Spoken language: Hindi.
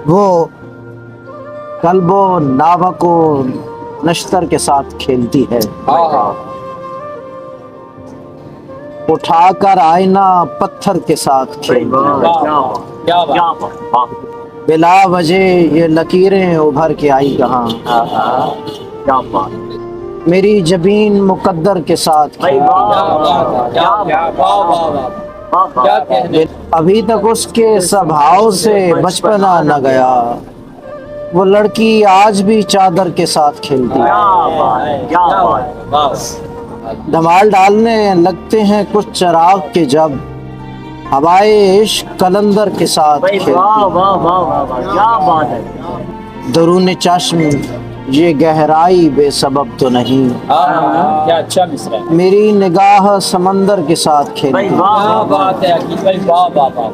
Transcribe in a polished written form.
वो कल्बो नावा को नश्तर के साथ खेलती है, उठाकर आईना पत्थर के साथ खेलती है। बिला वजह ये लकीरें उभर के आई कहाँ, मेरी जबीन मुकद्दर के साथ अभी तक उसके स्वभाव से बचपना न गया, वो लड़की आज भी चादर के साथ खेलती है। धमाल डालने लगते हैं कुछ चिराग के जब हवाए इश्क कलंदर के साथ खेलती है। दरूने चश्म ये गहराई बेसबब तो नहीं, क्या अच्छा मिसरा है। मेरी निगाह समंदर के साथ खेलती है। वाह बात है, वाह वाह वाह।